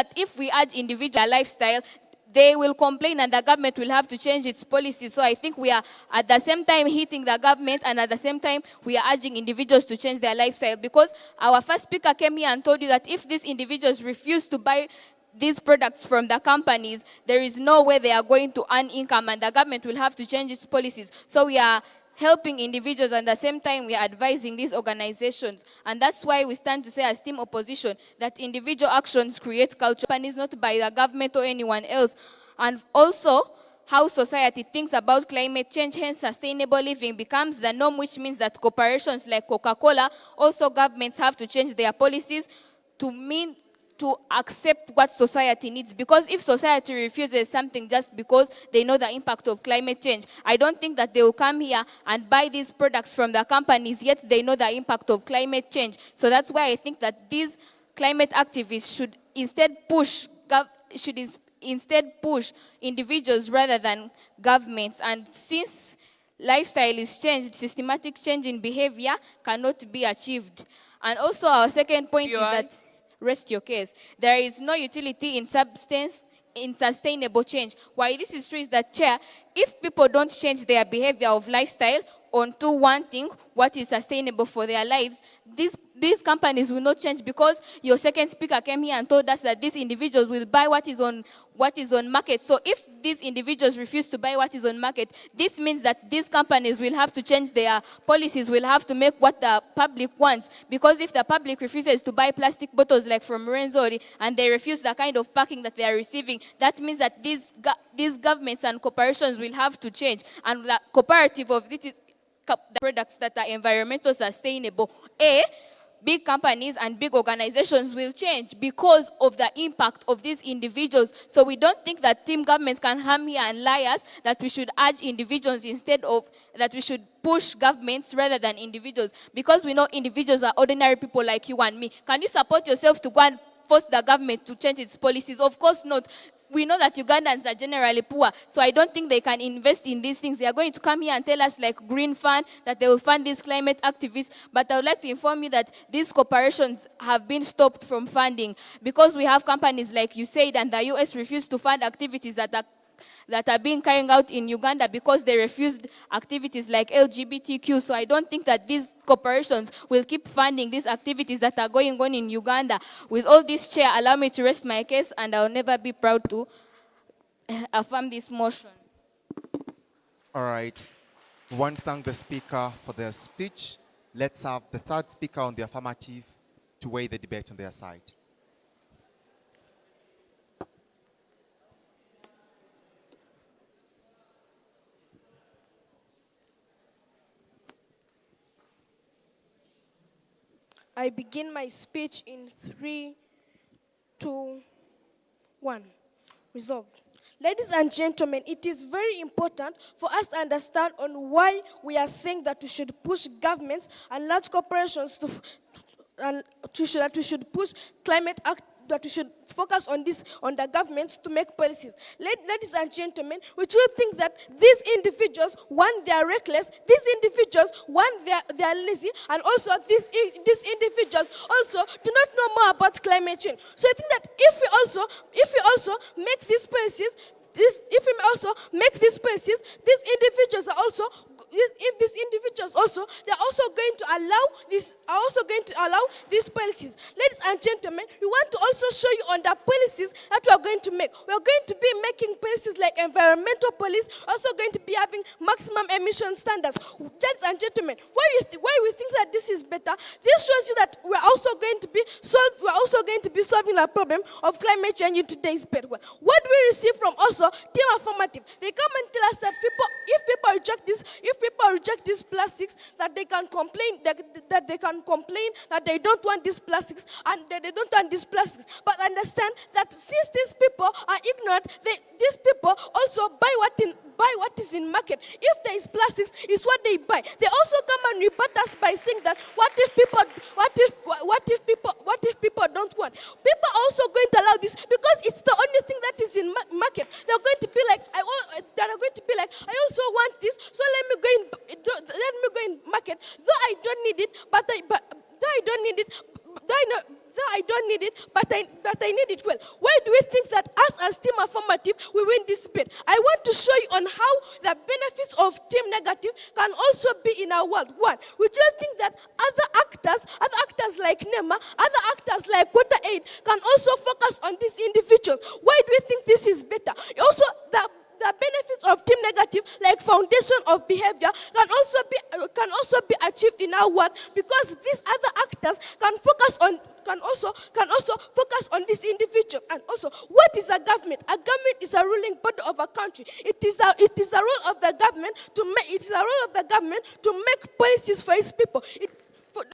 that if we urge individual lifestyle, they will complain and the government will have to change its policies. So I think we are at the same time hitting the government, and at the same time we are urging individuals to change their lifestyle, because our first speaker came here and told you that if these individuals refuse to buy these products from the companies, there is no way they are going to earn income, and the government will have to change its policies. So we are helping individuals, and at the same time we are advising these organizations. And that's why we stand to say as team opposition that individual actions create culture, and is not by the government or anyone else. And also how society thinks about climate change, hence sustainable living becomes the norm, which means that corporations like Coca-Cola, also governments have to change their policies to accept what society needs. Because if society refuses something just because they know the impact of climate change, I don't think that they will come here and buy these products from the companies, yet they know the impact of climate change. So that's why I think that these climate activists should instead push individuals rather than governments. And since lifestyle is changed, systematic change in behavior cannot be achieved. And also our second point is that, rest your case, there is no utility in sustainable change. Why this is true is that, Chair, if people don't change their behavior of lifestyle onto wanting what is sustainable for their lives, these companies will not change, because your second speaker came here and told us that these individuals will buy what is on market. So if these individuals refuse to buy what is on market, this means that these companies will have to change their policies, will have to make what the public wants. Because if the public refuses to buy plastic bottles like from Renzori, and they refuse the kind of packing that they are receiving, that means that these governments and corporations will have to change. And the cooperative of this is the products that are environmental sustainable. Big companies and big organizations will change because of the impact of these individuals. So we don't think that team governments can come here and lie us that we should urge individuals instead of that we should push governments rather than individuals. Because we know individuals are ordinary people like you and me. Can you support yourself to go and force the government to change its policies? Of course not. We know that Ugandans are generally poor, so I don't think they can invest in these things. They are going to come here and tell us, like Green Fund, that they will fund these climate activists. But I would like to inform you that these corporations have been stopped from funding because we have companies like you said, and the US refused to fund activities that are being carried out in Uganda because they refused activities like LGBTQ. So I don't think that these corporations will keep funding these activities that are going on in Uganda. With all this, Chair, allow me to rest my case, and I'll never be proud to affirm this motion. All right. We want to thank the speaker for their speech. Let's have the third speaker on the affirmative to weigh the debate on their side. I begin my speech in 3, 2, 1. Resolved. Ladies and gentlemen, it is very important for us to understand on why we are saying that we should push governments and large corporations that we should push climate act, that we should focus on the governments to make policies. Ladies and gentlemen, we should think that these individuals, one, they are reckless, these individuals, one, they are lazy, and also these individuals also do not know more about climate change. So I think that if we also make these policies, these individuals are also, if these individuals also, they're also going to allow these policies. Ladies and gentlemen, we want to also show you on the policies that we are going to make. We are going to be making policies like environmental police, also going to be having maximum emission standards. Ladies and gentlemen, why we think that this is better? This shows you that we're also going to be solving the problem of climate change in today's period. What do we receive from also Team Affirmative? They come and tell us that if people reject these plastics, that they can complain that they don't want these plastics, and that they don't want these plastics. But understand that since these people are ignorant, these people also buy what is in market. If there is plastics, it's what they buy. They also come and rebut us by saying that what if people don't want? People are also going to allow this because it's the only thing that is in market. They're going to be like, I also want this, so let me go in market. Though I don't need it, but I need it, but I need it well. Why Why do we think that us as team affirmative, we win this bid? I want to show you on how the benefits of team negative can also be in our world. One, we just think that other actors like NEMA, other actors like Water Aid can also focus on these individuals. Why do we think this is better? Also, the benefits of team negative, like foundation of behavior, can also be achieved in our world, because these other actors can also focus on these individuals. And also, what is a government? A government is a ruling body of a country. It is a role of the government to make policies for its people.